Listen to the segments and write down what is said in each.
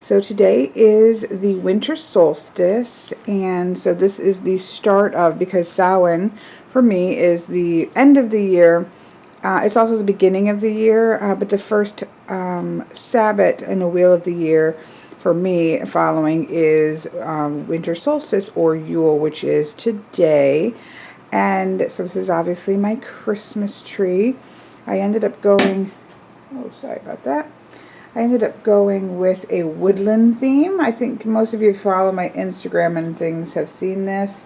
So today is the winter solstice, and so this is the start of, because Samhain for me is the end of the year. It's also the beginning of the year, but the first Sabbath in the wheel of the year for me following is winter solstice or Yule, which is today. And so this is obviously my Christmas tree. I ended up going, oh, sorry about that. I ended up going with a woodland theme. I think most of you who follow my Instagram and things have seen this,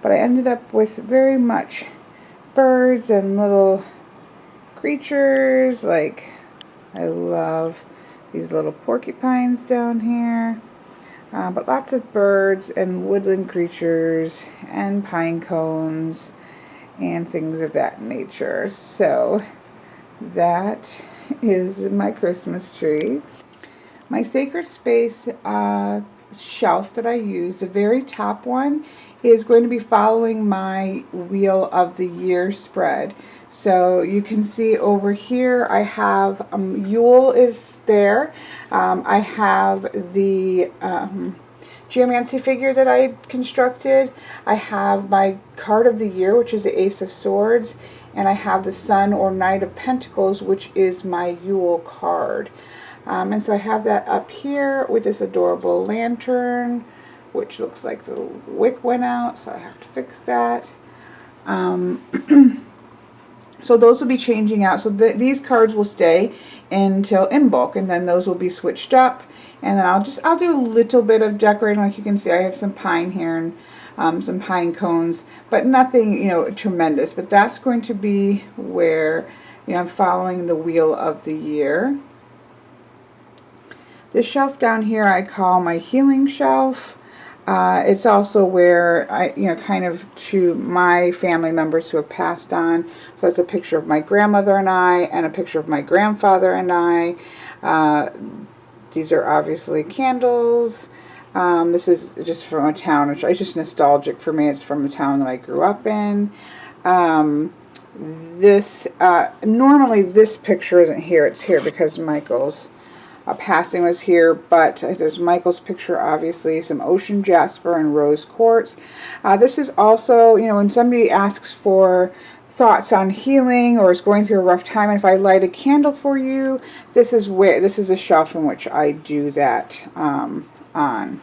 but I ended up with very much birds and little creatures. Like, I love these little porcupines down here, but lots of birds and woodland creatures and pine cones and things of that nature. So that is my Christmas tree. My sacred space shelf that I use, the very top one, is going to be following my wheel of the year spread. So you can see over here I have Yule is there. I have the Geomancy figure that I constructed. I have my card of the year, which is the Ace of Swords, and I have the Sun or Knight of Pentacles, which is my Yule card. And so I have that up here with this adorable lantern, which looks like the wick went out, so I have to fix that. So those will be changing out. So these cards will stay until in bulk, and then those will be switched up. And then I'll do a little bit of decorating. Like you can see, I have some pine here and some pine cones, but nothing, tremendous. But that's going to be where, I'm following the wheel of the year. This shelf down here I call my healing shelf. It's also where I, kind of to my family members who have passed on. So it's a picture of my grandmother and I, and a picture of my grandfather and I. These are obviously candles. This is just from a town, which is just nostalgic for me. It's from a town that I grew up in. Normally this picture isn't here. It's here because Michael's passing was here, but there's Michael's picture, obviously, some ocean jasper and rose quartz. This is also, when somebody asks for thoughts on healing or is going through a rough time, and if I light a candle for you, this is a shelf in which I do that on.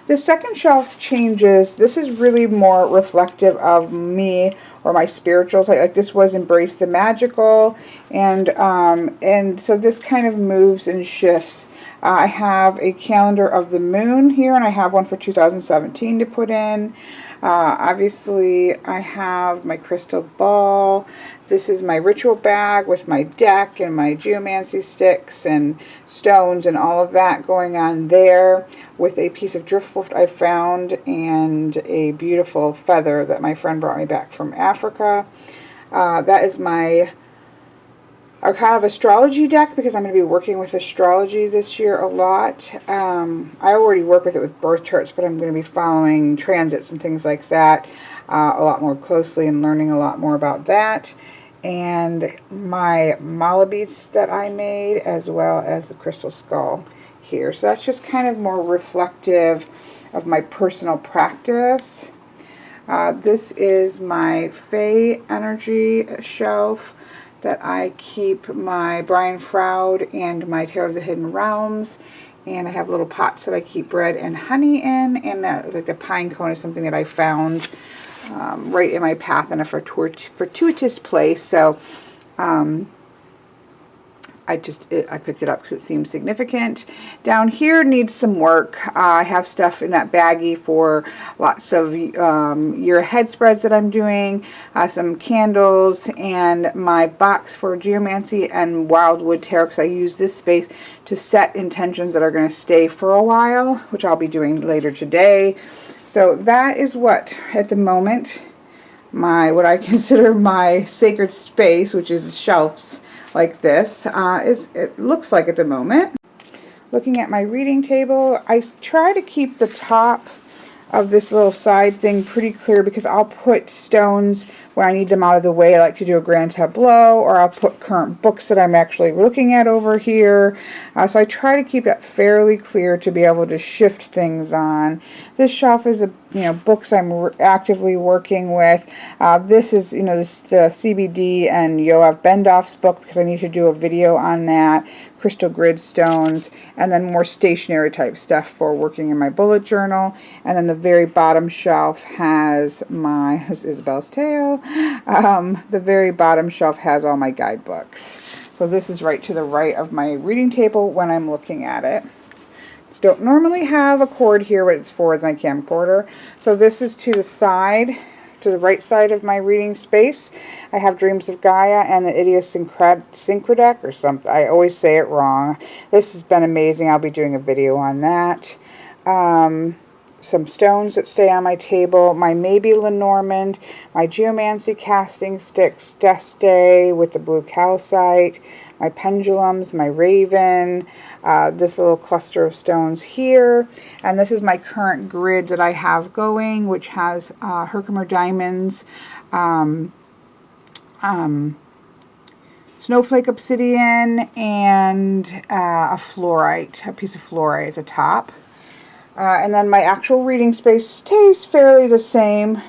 The second shelf changes. This is really more reflective of me or my spiritual type. Like this was Embrace the Magical, and so this kind of moves and shifts. I have a calendar of the moon here, and I have one for 2017 to put in. Obviously, I have my crystal ball. This is my ritual bag with my deck and my geomancy sticks and stones and all of that going on there, with a piece of driftwood I found and a beautiful feather that my friend brought me back from Africa. That is my kind of astrology deck, because I'm going to be working with astrology this year a lot. I already work with it with birth charts, but I'm going to be following transits and things like that a lot more closely and learning a lot more about that. And my mala beads that I made, as well as the crystal skull here. So that's just kind of more reflective of my personal practice. This is my Fay Energy Shelf that I keep my Brian Froud and my Tarot of the Hidden Realms, and I have little pots that I keep bread and honey in, and like a pine cone is something that I found right in my path in a fortuitous place. So I picked it up because it seems significant. Down here needs some work. I have stuff in that baggie for lots of year ahead spreads that I'm doing, some candles, and my box for geomancy and wildwood tarot, because I use this space to set intentions that are going to stay for a while, which I'll be doing later today. So that is what, at the moment, what I consider my sacred space, which is shelves like this, it looks like at the moment. Looking at my reading table, I try to keep the top of this little side thing pretty clear, because I'll put stones when I need them out of the way. I like to do a grand tableau, or I'll put current books that I'm actually looking at over here. So I try to keep that fairly clear to be able to shift things on. This shelf is books I'm actively working with. This is the CBD and Yoav Bendoff's book, because I need to do a video on that. Crystal grid stones, and then more stationary type stuff for working in my bullet journal. And then the very bottom shelf has my, this is Isabel's tail, the very bottom shelf has all my guidebooks. So this is right to the right of my reading table when I'm looking at it. Don't normally have a cord here, but it's for my camcorder. So this is to the side, to the right side of my reading space. I have Dreams of Gaia and the Idiosyncratic or something. I always say it wrong. This has been amazing. I'll be doing a video on that. Some stones that stay on my table. My maybe Lenormand, my Geomancy casting sticks, Deste with the blue calcite, my pendulums, my raven, this little cluster of stones here, and this is my current grid that I have going, which has Herkimer diamonds, snowflake obsidian, and a piece of fluorite at the top. And then my actual reading space stays fairly the same.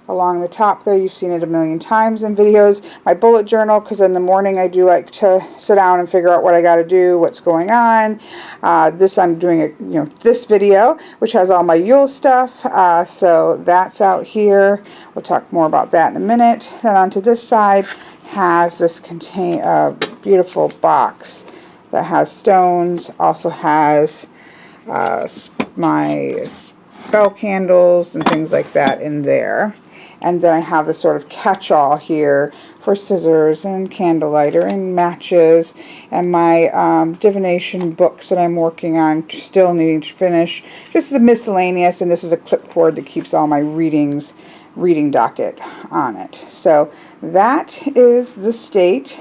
Along the top there, you've seen it a million times in videos. My bullet journal, because in the morning I do like to sit down and figure out what I got to do, what's going on. This I'm doing this video, which has all my Yule stuff. So that's out here. We'll talk more about that in a minute. Then onto this side has this beautiful box that has stones. Also has my spell candles and things like that in there. And then I have this sort of catch-all here for scissors and candle lighter and matches, and my divination books that I'm working on, still needing to finish. Just the miscellaneous, and this is a clipboard that keeps all my reading docket on it. So that is the state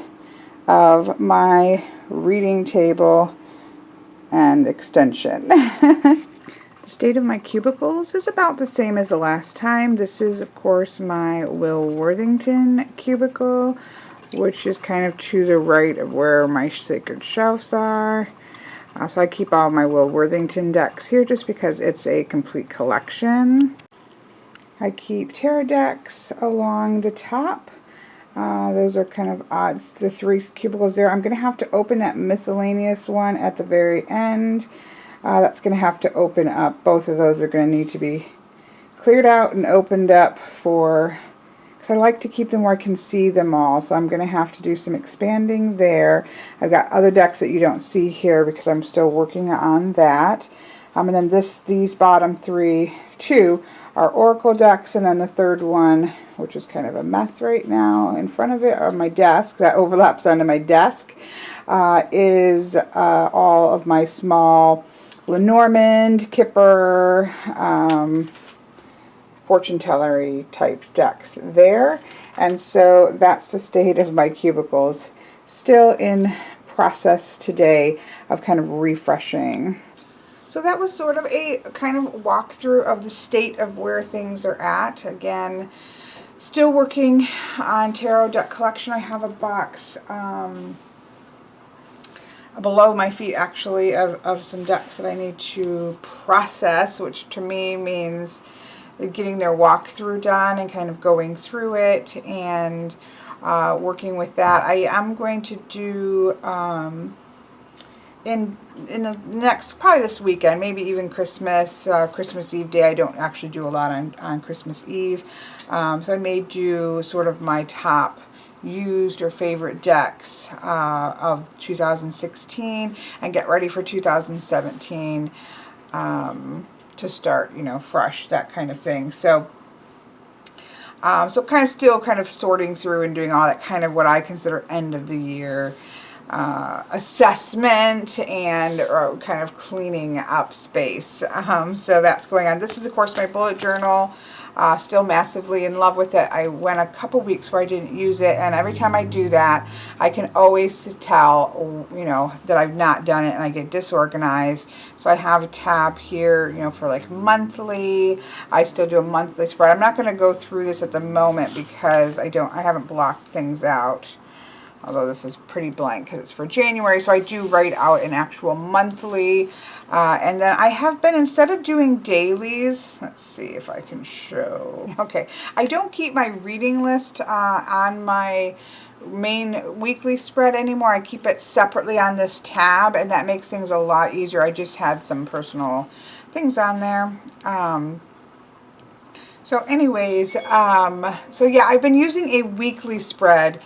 of my reading table and extension. The state of my cubicles is about the same as the last time. This is, of course, my Will Worthington cubicle, which is kind of to the right of where my sacred shelves are. So I keep all my Will Worthington decks here just because it's a complete collection. I keep tarot decks along the top. Those are kind of odd, the 3 cubicles there. I'm going to have to open that miscellaneous one at the very end. That's going to have to open up. Both of those are going to need to be cleared out and opened up because I like to keep them where I can see them all. So I'm going to have to do some expanding there. I've got other decks that you don't see here because I'm still working on that. And then these bottom 2 are Oracle decks, and then the third one, which is kind of a mess right now in front of it on my desk, that overlaps onto my desk, is all of my small Lenormand, Kipper, fortune tellery type decks there. And so that's the state of my cubicles. Still in process today of kind of refreshing. So that was sort of a kind of walkthrough of the state of where things are at. Again, still working on tarot deck collection. I have a box below my feet, actually, of some decks that I need to process, which to me means getting their walkthrough done and kind of going through it and working with that. I am going to do in the next, probably this weekend, maybe even Christmas Eve day. I don't actually do a lot on Christmas Eve, so I may do sort of my top used or favorite decks of 2016 and get ready for 2017 to start, fresh, that kind of thing. So so kind of still kind of sorting through and doing all that kind of what I consider end of the year assessment and kind of cleaning up space. So that's going on. This is, of course, my bullet journal. Still massively in love with it. I went a couple weeks where I didn't use it, and every time I do that, I can always tell, you know, that I've not done it, and I get disorganized. So I have a tab here, you know, for like monthly. I still do a monthly spread. I'm not going to go through this at the moment because I haven't blocked things out. Although this is pretty blank because it's for January, so I do write out an actual monthly. And then I have been, instead of doing dailies, let's see if I can show. Okay, I don't keep my reading list on my main weekly spread anymore. I keep it separately on this tab, and that makes things a lot easier. I just had some personal things on there. So anyways, so yeah, I've been using a weekly spread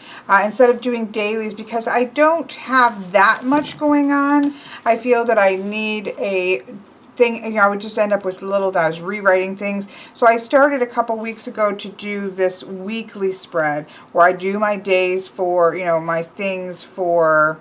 instead of doing dailies because I don't have that much going on. I feel that I need a thing, you know, I would just end up with little that I was rewriting things. So I started a couple weeks ago to do this weekly spread where I do my days for, you know, my things for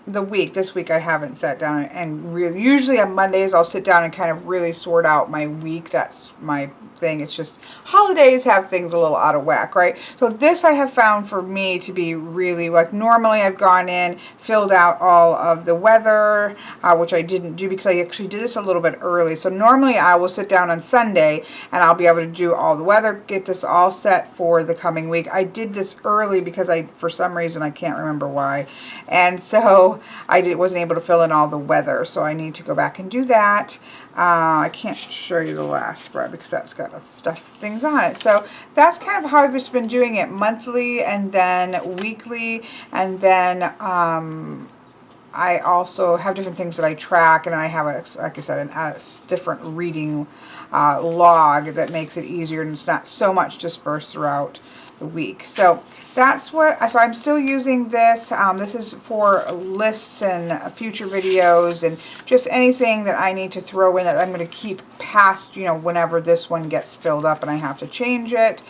the week. This week I haven't sat down and really, usually on Mondays I'll sit down and kind of really sort out my week. That's my thing. It's just holidays have things a little out of whack, right? So this I have found for me to be really, like, normally I've gone in, filled out all of the weather, which I didn't do because I actually did this a little bit early. So normally I will sit down on Sunday and I'll be able to do all the weather, get this all set for the coming week. I did this early because for some reason, I can't remember why. And so I wasn't able to fill in all the weather. So I need to go back and do that. I can't show you the last spread because that's got things on it. So that's kind of how I've just been doing it, monthly and then weekly, and then I also have different things that I track, and I have, like I said, a different reading log that makes it easier, and it's not so much dispersed throughout the week. So that's so I'm still using this. This is for lists and future videos and just anything that I need to throw in that I'm going to keep past, you know, whenever this one gets filled up and I have to change it.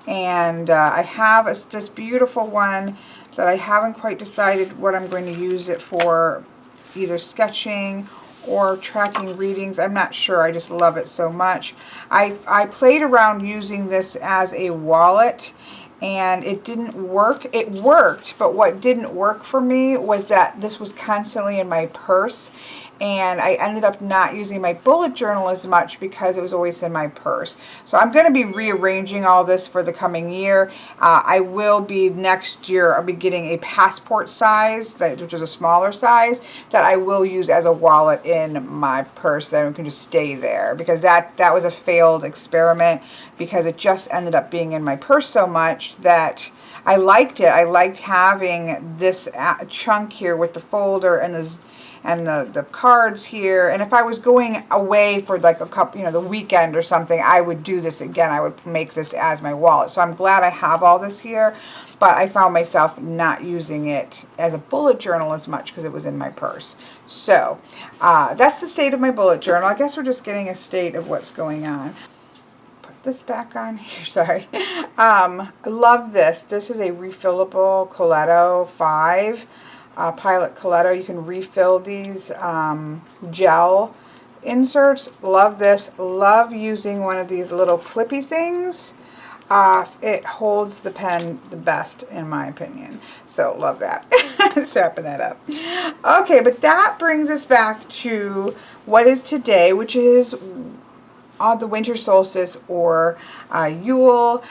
And I have this beautiful one that I haven't quite decided what I'm going to use it for, either sketching or tracking readings. I'm not sure. I just love it so much. I played around using this as a wallet, and it didn't work. It worked, but what didn't work for me was that this was constantly in my purse, and I ended up not using my bullet journal as much because it was always in my purse. So I'm going to be rearranging all this for the coming year. I will be, next year, I'll be getting a passport size, which is a smaller size, that I will use as a wallet in my purse, and it can just stay there, because that was a failed experiment because it just ended up being in my purse so much that I liked it. I liked having this chunk here with the folder and the cards here. And if I was going away for like a couple, you know, the weekend or something, I would do this again. I would make this as my wallet. So I'm glad I have all this here, but I found myself not using it as a bullet journal as much because it was in my purse. So that's the state of my bullet journal. I guess we're just getting a state of what's going on. Put this back on here, sorry. I love this. This is a refillable Coletto 5. Pilot Coletto. You can refill these gel inserts. Love this. Love using one of these little clippy things. It holds the pen the best, in my opinion. So love that. Strapping that up. Okay, but that brings us back to what is today, which is the winter solstice, or Yule.